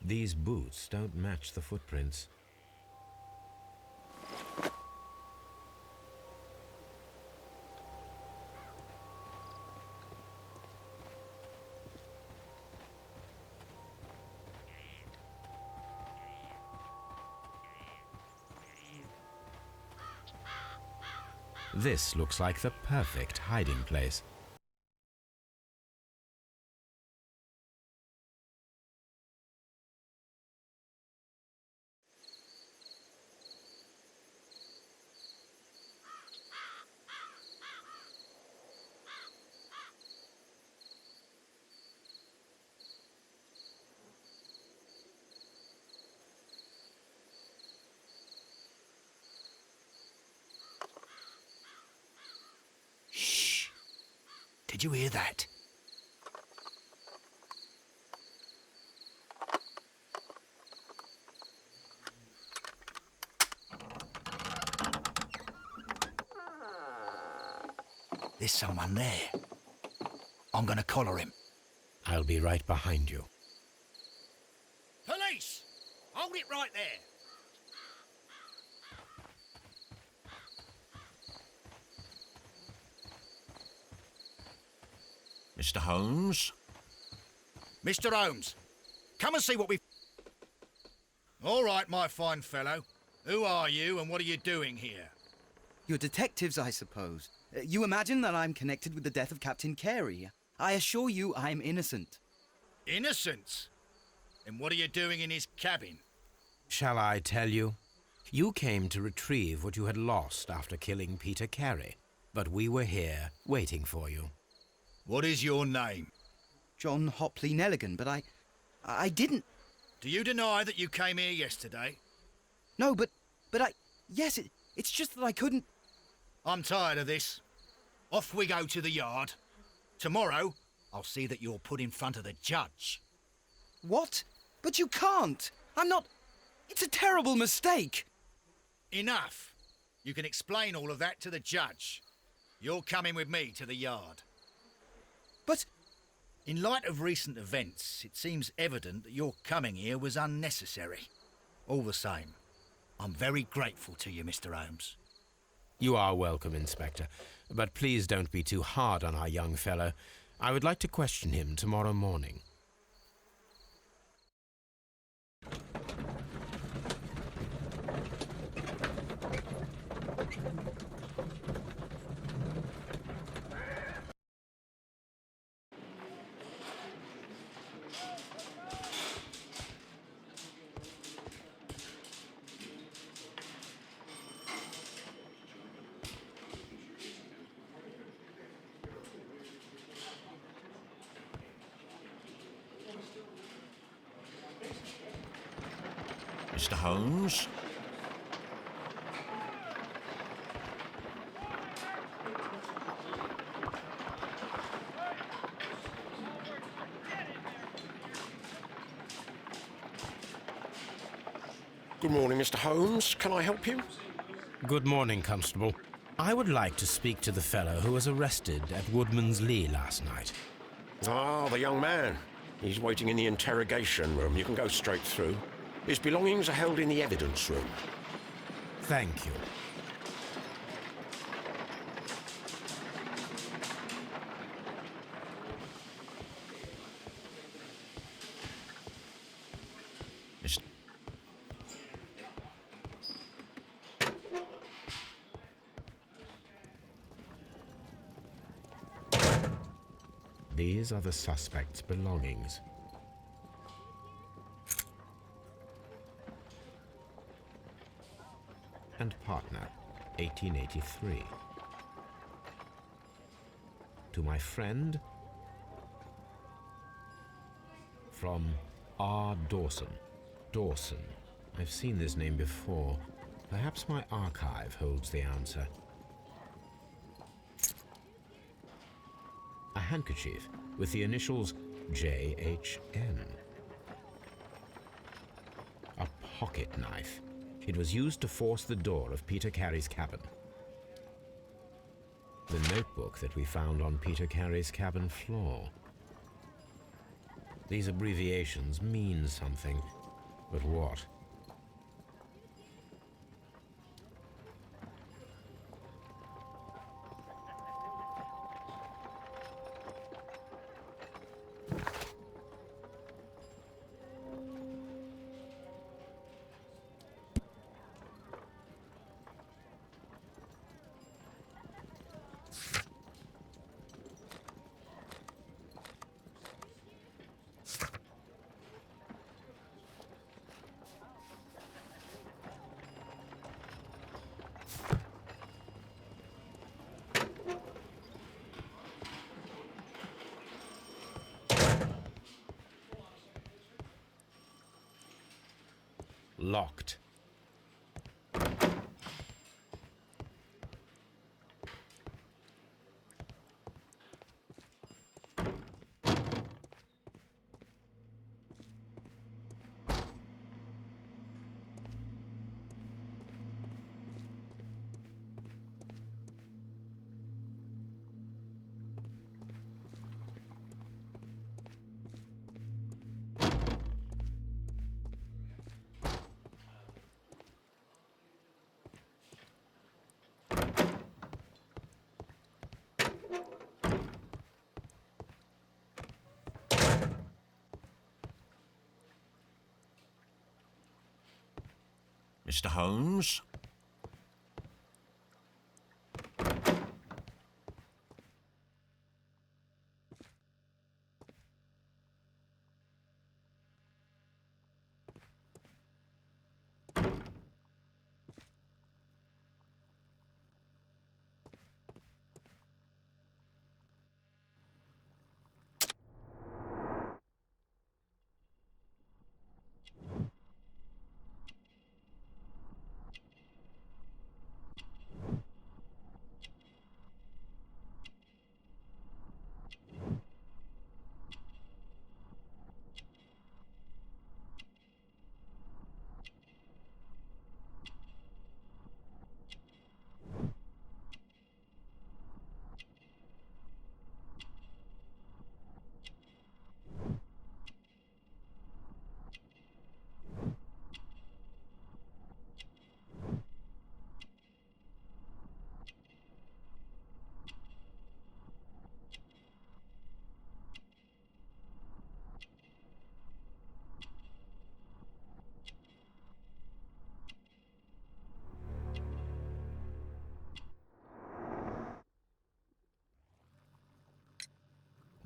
These boots don't match the footprints. This looks like the perfect hiding place. Did you hear that? There's someone there. I'm gonna collar him. I'll be right behind you. Police! Hold it right there! Mr. Holmes? Mr. Holmes, come and see what we've... All right, my fine fellow. Who are you and what are you doing here? You're detectives, I suppose. You imagine that I'm connected with the death of Captain Carey. I assure you I'm innocent. Innocent? And what are you doing in his cabin? Shall I tell you? You came to retrieve what you had lost after killing Peter Carey, but we were here waiting for you. What is your name? John Neligan, but I didn't... Do you deny that you came here yesterday? No, but yes, it's just that I couldn't... I'm tired of this. Off we go to the yard. Tomorrow, I'll see that you're put in front of the judge. What? But you can't! I'm not... It's a terrible mistake! Enough! You can explain all of that to the judge. You're coming with me to the yard. But... In light of recent events, it seems evident that your coming here was unnecessary. All the same, I'm very grateful to you, Mr. Holmes. You are welcome, Inspector, but please don't be too hard on our young fellow. I would like to question him tomorrow morning. Mr. Holmes? Good morning, Mr. Holmes. Can I help you? Good morning, Constable. I would like to speak to the fellow who was arrested at Woodman's Lee last night. Ah, the young man. He's waiting in the interrogation room. You can go straight through. His belongings are held in the evidence room. Thank you. Mr. These are the suspect's belongings. And partner, 1883. To my friend, from R. Dawson. Dawson. I've seen this name before. Perhaps my archive holds the answer. A handkerchief with the initials J.H.N. A pocket knife. It was used to force the door of Peter Carey's cabin. The notebook that we found on Peter Carey's cabin floor. These abbreviations mean something, but what? Locked. Mr. Holmes?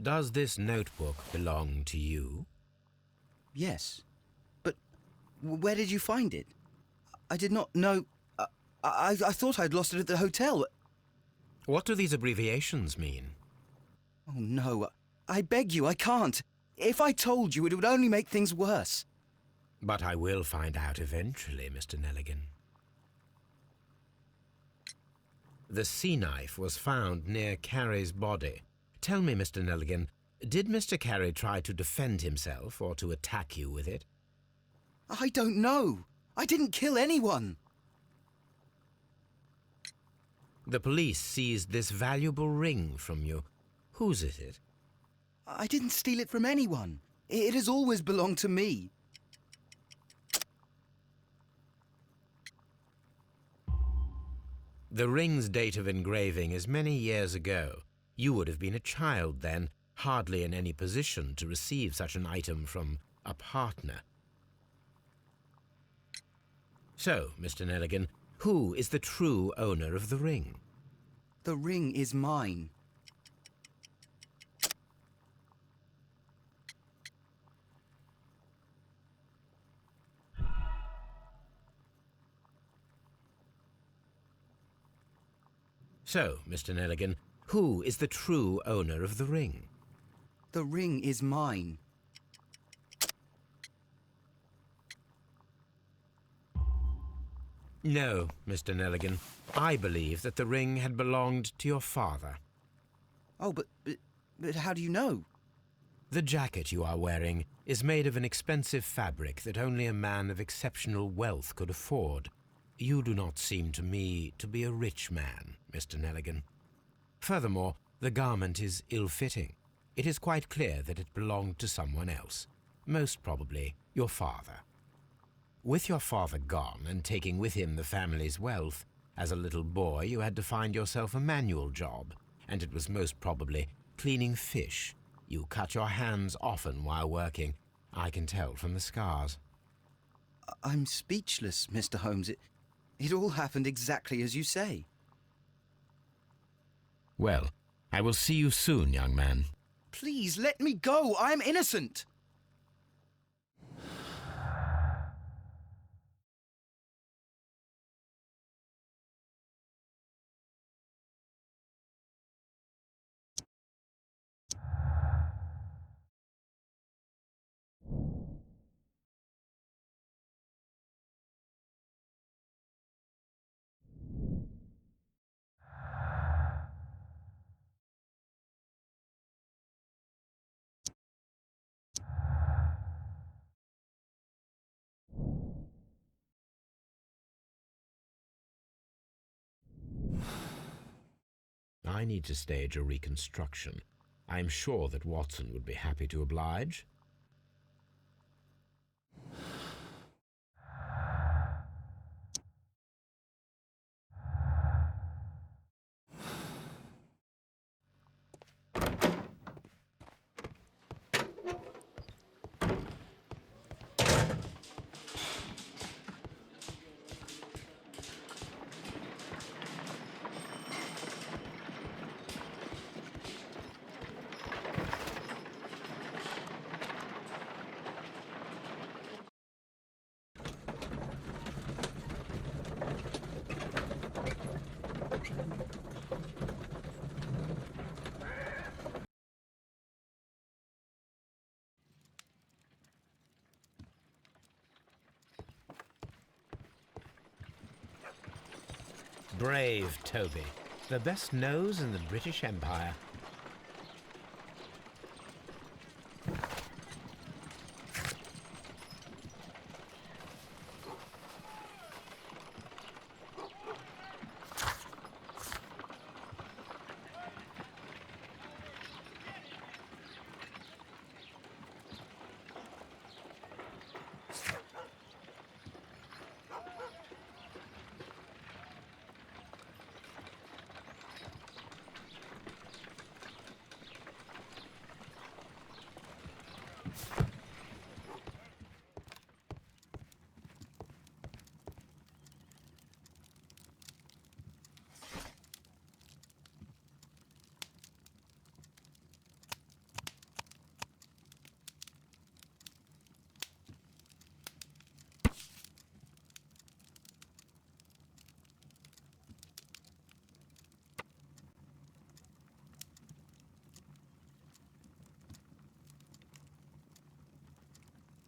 Does this notebook belong to you? Yes. But where did you find it? I did not know... I thought I'd lost it at the hotel. What do these abbreviations mean? Oh, no. I beg you, I can't. If I told you, it would only make things worse. But I will find out eventually, Mr. Neligan. The sea knife was found near Carey's body. Tell me, Mr. Neligan, did Mr. Carey try to defend himself or to attack you with it? I don't know. I didn't kill anyone. The police seized this valuable ring from you. Whose is it? I didn't steal it from anyone. It has always belonged to me. The ring's date of engraving is many years ago. You would have been a child then, hardly in any position to receive such an item from a partner. So, Mr. Neligan, who is the true owner of the ring? The ring is mine. So, Mr. Neligan, who is the true owner of the ring? The ring is mine. No, Mr. Neligan. I believe that the ring had belonged to your father. Oh, but how do you know? The jacket you are wearing is made of an expensive fabric that only a man of exceptional wealth could afford. You do not seem to me to be a rich man, Mr. Neligan. Furthermore, the garment is ill-fitting. It is quite clear that it belonged to someone else, most probably your father. With your father gone and taking with him the family's wealth, as a little boy you had to find yourself a manual job, and it was most probably cleaning fish. You cut your hands often while working. I can tell from the scars. I'm speechless, Mr. Holmes. It all happened exactly as you say. Well, I will see you soon, young man. Please, let me go. I'm innocent. I need to stage a reconstruction. I am sure that Watson would be happy to oblige. Brave Toby, the best nose in the British Empire.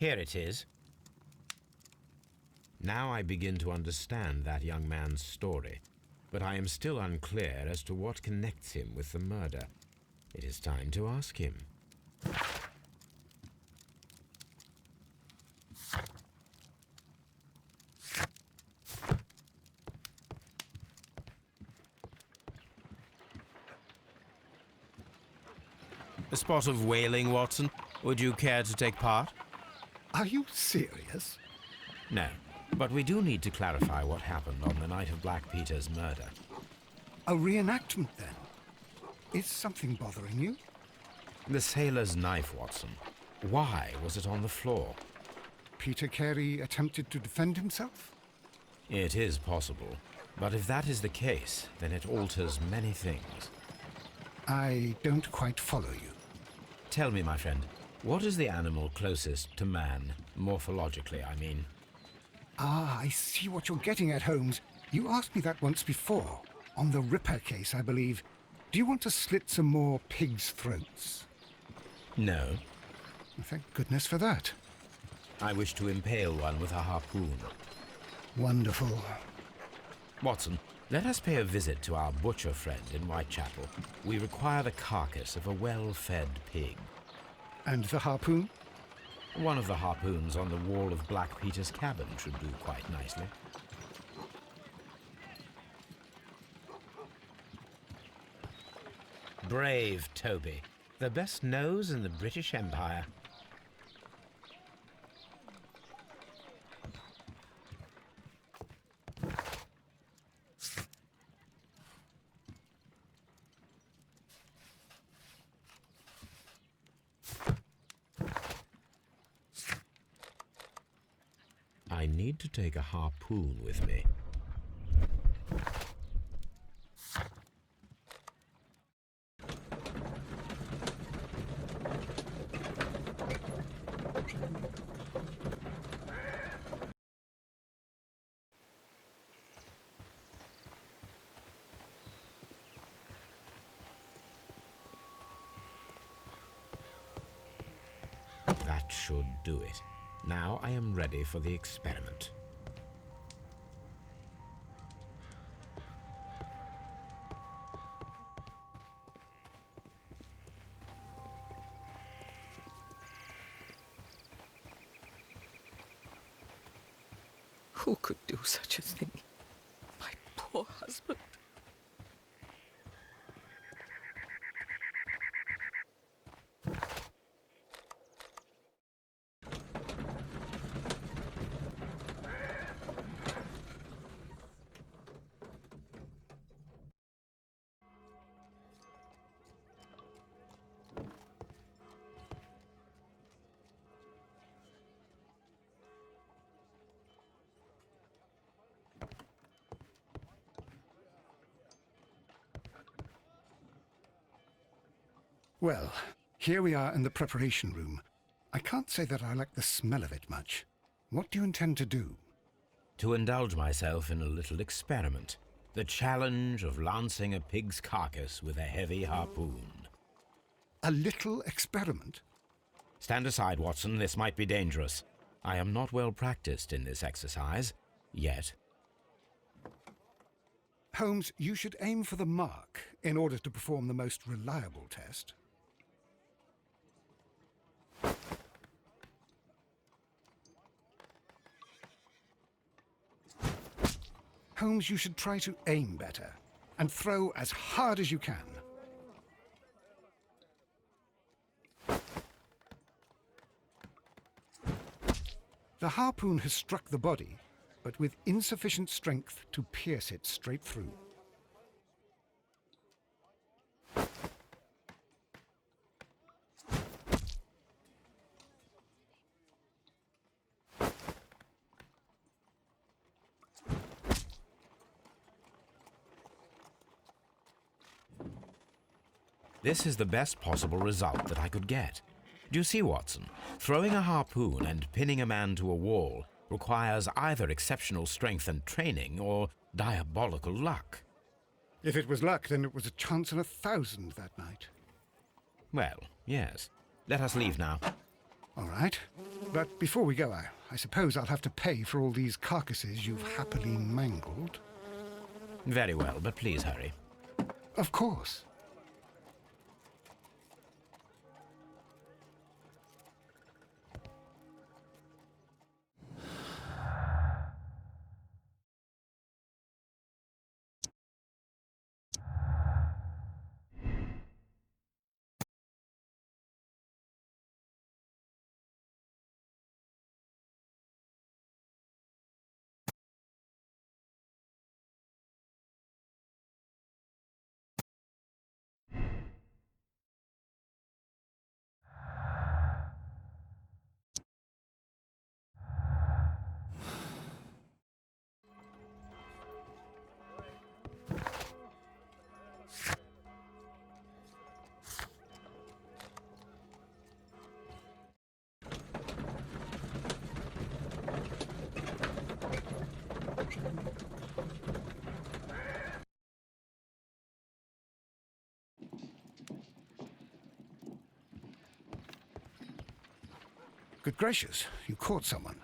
Here it is. Now I begin to understand that young man's story, but I am still unclear as to what connects him with the murder. It is time to ask him. A spot of whaling, Watson. Would you care to take part? Are you serious? No, but we do need to clarify what happened on the night of Black Peter's murder. A reenactment, then? Is something bothering you? The sailor's knife, Watson. Why was it on the floor? Peter Carey attempted to defend himself? It is possible, but if that is the case, then it alters many things. I don't quite follow you. Tell me, my friend, what is the animal closest to man, morphologically, I mean? Ah, I see what you're getting at, Holmes. You asked me that once before. On the Ripper case, I believe. Do you want to slit some more pigs' throats? No. Well, thank goodness for that. I wish to impale one with a harpoon. Wonderful. Watson, let us pay a visit to our butcher friend in Whitechapel. We require the carcass of a well-fed pig. And the harpoon? One of the harpoons on the wall of Black Peter's cabin should do quite nicely. Brave Toby, The best nose in the British Empire. I need to take a harpoon with me. That should do it. Now I am ready for the experiment. Who could do such a thing? My poor husband. Well, here we are in the preparation room. I can't say that I like the smell of it much. What do you intend to do? To indulge myself in a little experiment. The challenge of lancing a pig's carcass with a heavy harpoon. A little experiment? Stand aside, Watson. This might be dangerous. I am not well practiced in this exercise, yet. Holmes, you should aim for the mark in order to perform the most reliable test. Holmes, you should try to aim better and throw as hard as you can. The harpoon has struck the body, but with insufficient strength to pierce it straight through. This is the best possible result that I could get. Do you see, Watson? Throwing a harpoon and pinning a man to a wall requires either exceptional strength and training or diabolical luck. If it was luck, then it was a chance in 1,000 that night. Well, yes. Let us leave now. All right. But before we go, I suppose I'll have to pay for all these carcasses you've happily mangled. Very well, but please hurry. Of course. Good gracious, you caught someone.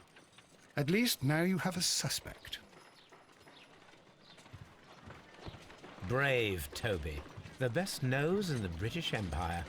At least now you have a suspect. Brave Toby. The best nose in the British Empire.